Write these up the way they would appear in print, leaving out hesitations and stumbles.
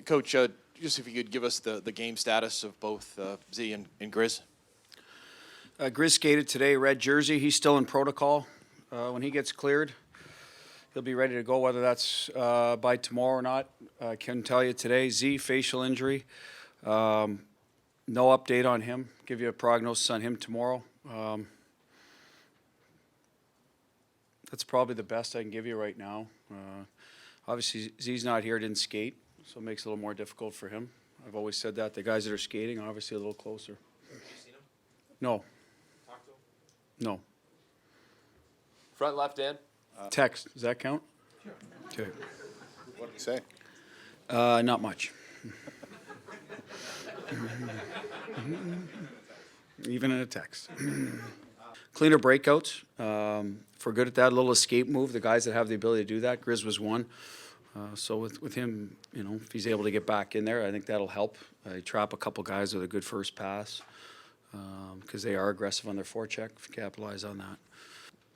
Coach, just if you could give us the game status of both Z and Grizz. Grizz skated today, red jersey. He's still in protocol. When he gets cleared, he'll be ready to go, whether that's by tomorrow or not. I can tell you today, Z, facial injury. No update on him. Give you a prognosis on him tomorrow. That's probably the best I can give you right now. Obviously, Z's not here, didn't skate, so it makes it a little more difficult for him. I've always said that. The guys that are skating are obviously a little closer. Have you seen him? No. Talk to him? No. Front left, Dan. Text, does that count? Sure. Okay. What did he say? Not much. Even in a text. Cleaner breakouts. For good at that, a little escape move. The guys that have the ability to do that, Grizz was one. So with him, you know, if he's able to get back in there, I think that'll help. Trap a couple guys with a good first pass because they are aggressive on their forecheck. Capitalize on that.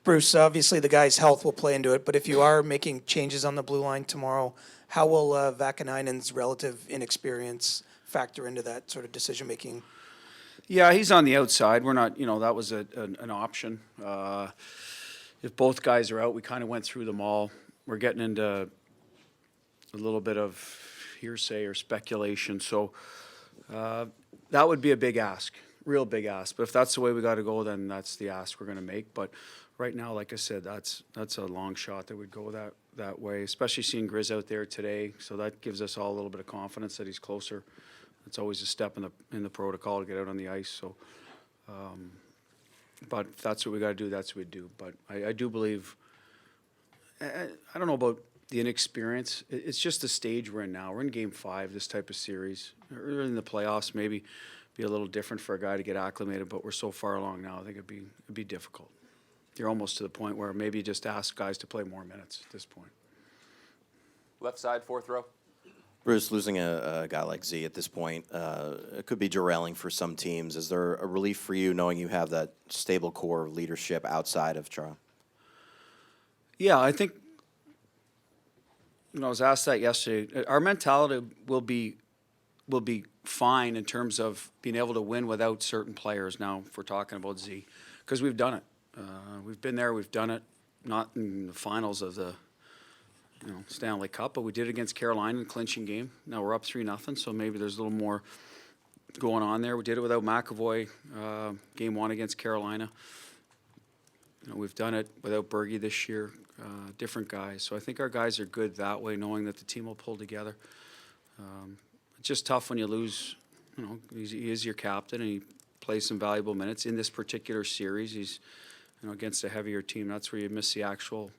Bruce, obviously the guy's health will play into it, but if you are making changes on the blue line tomorrow, how will Vakanainen's relative inexperience factor into that sort of decision-making? Yeah, he's on the outside. We're not, you know, that was an option. If both guys are out, we kind of went through them all. We're getting into a little bit of hearsay or speculation. So that would be a big ask, real big ask. But if that's the way we got to go, then that's the ask we're going to make. But right now, like I said, that's a long shot that would go that way, especially seeing Grizz out there today. So that gives us all a little bit of confidence that he's closer. It's always a step in the protocol to get out on the ice. So, but if that's what we got to do, that's what we do. But I do believe. I don't know about the inexperience. It's just the stage we're in now. We're in Game 5, this type of series. Or in the playoffs, maybe be a little different for a guy to get acclimated. But we're so far along now. I think it'd be difficult. You're almost to the point where maybe you just ask guys to play more minutes at this point. Left side, fourth row. Bruce, losing a guy like Z at this point, it could be derailing for some teams. Is there a relief for you knowing you have that stable core of leadership outside of Chara? Yeah, I think, you know, I was asked that yesterday. Our mentality will be fine in terms of being able to win without certain players now, if we're talking about Z, because we've done it. We've been there, we've done it, not in the finals of the Stanley Cup, but we did it against Carolina in the clinching game. Now we're up 3-0, so maybe there's a little more going on there. We did it without McAvoy, game 1 against Carolina. You know, we've done it without Bergie this year, different guys. So I think our guys are good that way, knowing that the team will pull together. It's just tough when you lose. You know, he is your captain, and he plays some valuable minutes in this particular series. He's, you know, against a heavier team. That's where you miss the actual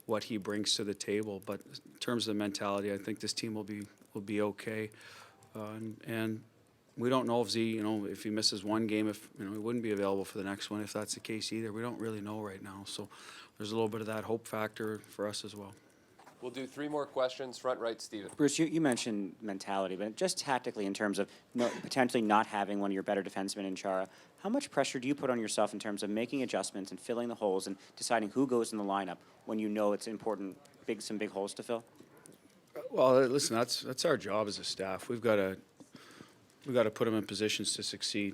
what he brings to the table. But in terms of the mentality, I think this team will be okay. And we don't know if Z, you know, if he misses one game, if he wouldn't be available for the next one. If that's the case either, we don't really know right now. So there's a little bit of that hope factor for us as well. We'll do 3 more questions. Front right, Steven. Bruce, you mentioned mentality, but just tactically in terms of potentially not having one of your better defensemen in Chara, how much pressure do you put on yourself in terms of making adjustments and filling the holes and deciding who goes in the lineup when you know it's important, some big holes to fill? Well, listen, that's our job as a staff. We've got to put them in positions to succeed.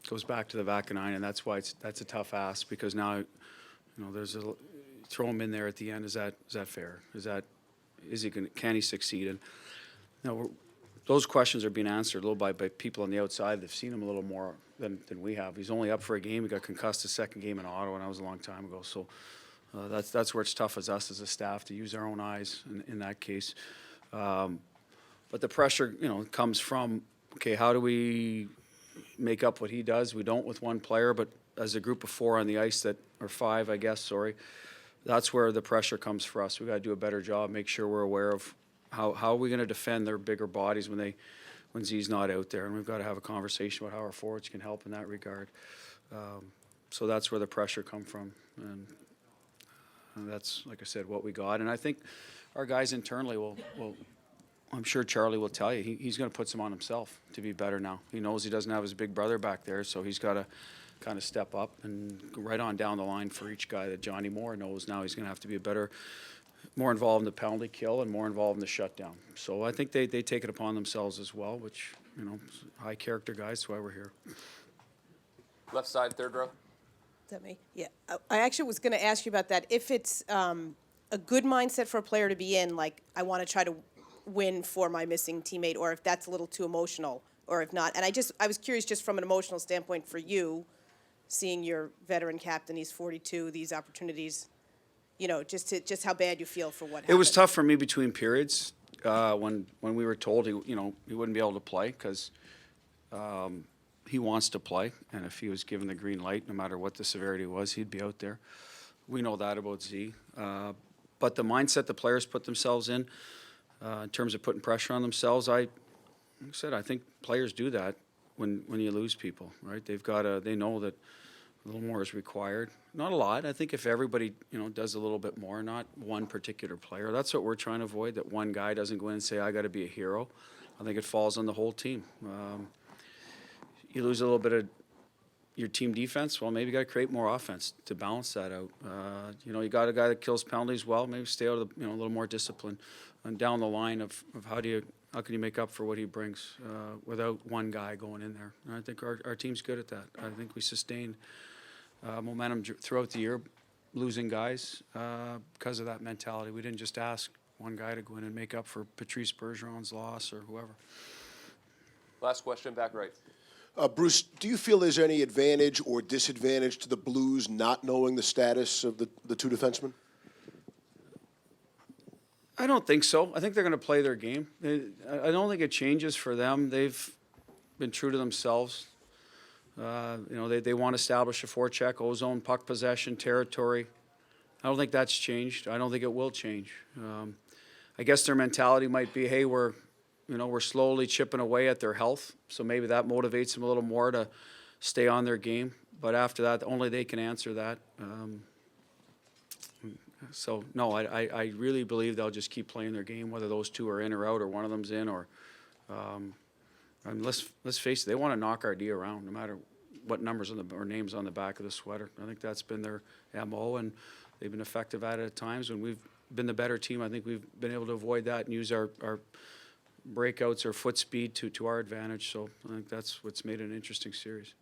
Goes back to the Vakanainen, and that's why that's a tough ask, because now, you know, there's a throw him in there at the end. Is that fair? Can he succeed? And you know, those questions are being answered a little by people on the outside. They've seen him a little more than we have. He's only up for a game. He got concussed his second game in Ottawa, and that was a long time ago. So that's where it's tough as us as a staff to use our own eyes in that case. But the pressure, you know, comes from, okay, how do we make up what he does? We don't with one player, but as a group of 4 on the ice or 5, I guess, sorry. That's where the pressure comes for us. We got to do a better job, make sure we're aware of how are we going to defend their bigger bodies when Z's not out there, and we've got to have a conversation about how our forwards can help in that regard. So that's where the pressure comes from, and that's, like I said, what we got. And I think our guys internally will I'm sure Charlie will tell you, he's going to put some on himself to be better now. He knows he doesn't have his big brother back there, so he's got to kind of step up and right on down the line for each guy. That Johnny Moore knows now he's going to have to be a better more involved in the penalty kill and more involved in the shutdown. So I think they take it upon themselves as well, which, you know, high character guys, that's why we're here. Left side, third row. Is that me? Yeah. I actually was going to ask you about that. If it's a good mindset for a player to be in, like, I want to try to win for my missing teammate, or if that's a little too emotional, or if not. And I was curious just from an emotional standpoint for you, seeing your veteran captain, he's 42, these opportunities, you know, just how bad you feel for what happened. It was tough for me between periods when we were told he wouldn't be able to play because he wants to play, and if he was given the green light, no matter what the severity was, he'd be out there. We know that about Z. But the mindset the players put themselves in terms of putting pressure on themselves, like I said, I think players do that when you lose people, right? They know that a little more is required. Not a lot. I think if everybody, does a little bit more, not one particular player. That's what we're trying to avoid, that one guy doesn't go in and say, I got to be a hero. I think it falls on the whole team. You lose a little bit of your team defense, well, maybe you got to create more offense to balance that out. You got a guy that kills penalties well, maybe stay out of the, a little more discipline and down the line of how can you make up for what he brings without one guy going in there. And I think our team's good at that. I think we sustained momentum throughout the year, losing guys because of that mentality. We didn't just ask one guy to go in and make up for Patrice Bergeron's loss or whoever. Last question, back right. Bruce, do you feel there's any advantage or disadvantage to the Blues not knowing the status of the two defensemen? I don't think so. I think they're going to play their game. I don't think it changes for them. They've been true to themselves. They want to establish a forecheck, ozone, puck possession, territory. I don't think that's changed. I don't think it will change. I guess their mentality might be, hey, we're slowly chipping away at their health, so maybe that motivates them a little more to stay on their game. But after that, only they can answer that. So, no, I really believe they'll just keep playing their game, whether those two are in or out or one of them's in. Let's face it, they want to knock our D around no matter what numbers or names on the back of the sweater. I think that's been their MO, and they've been effective at it at times. When we've been the better team, I think we've been able to avoid that and use our breakouts or foot speed to our advantage. So I think that's what's made it an interesting series.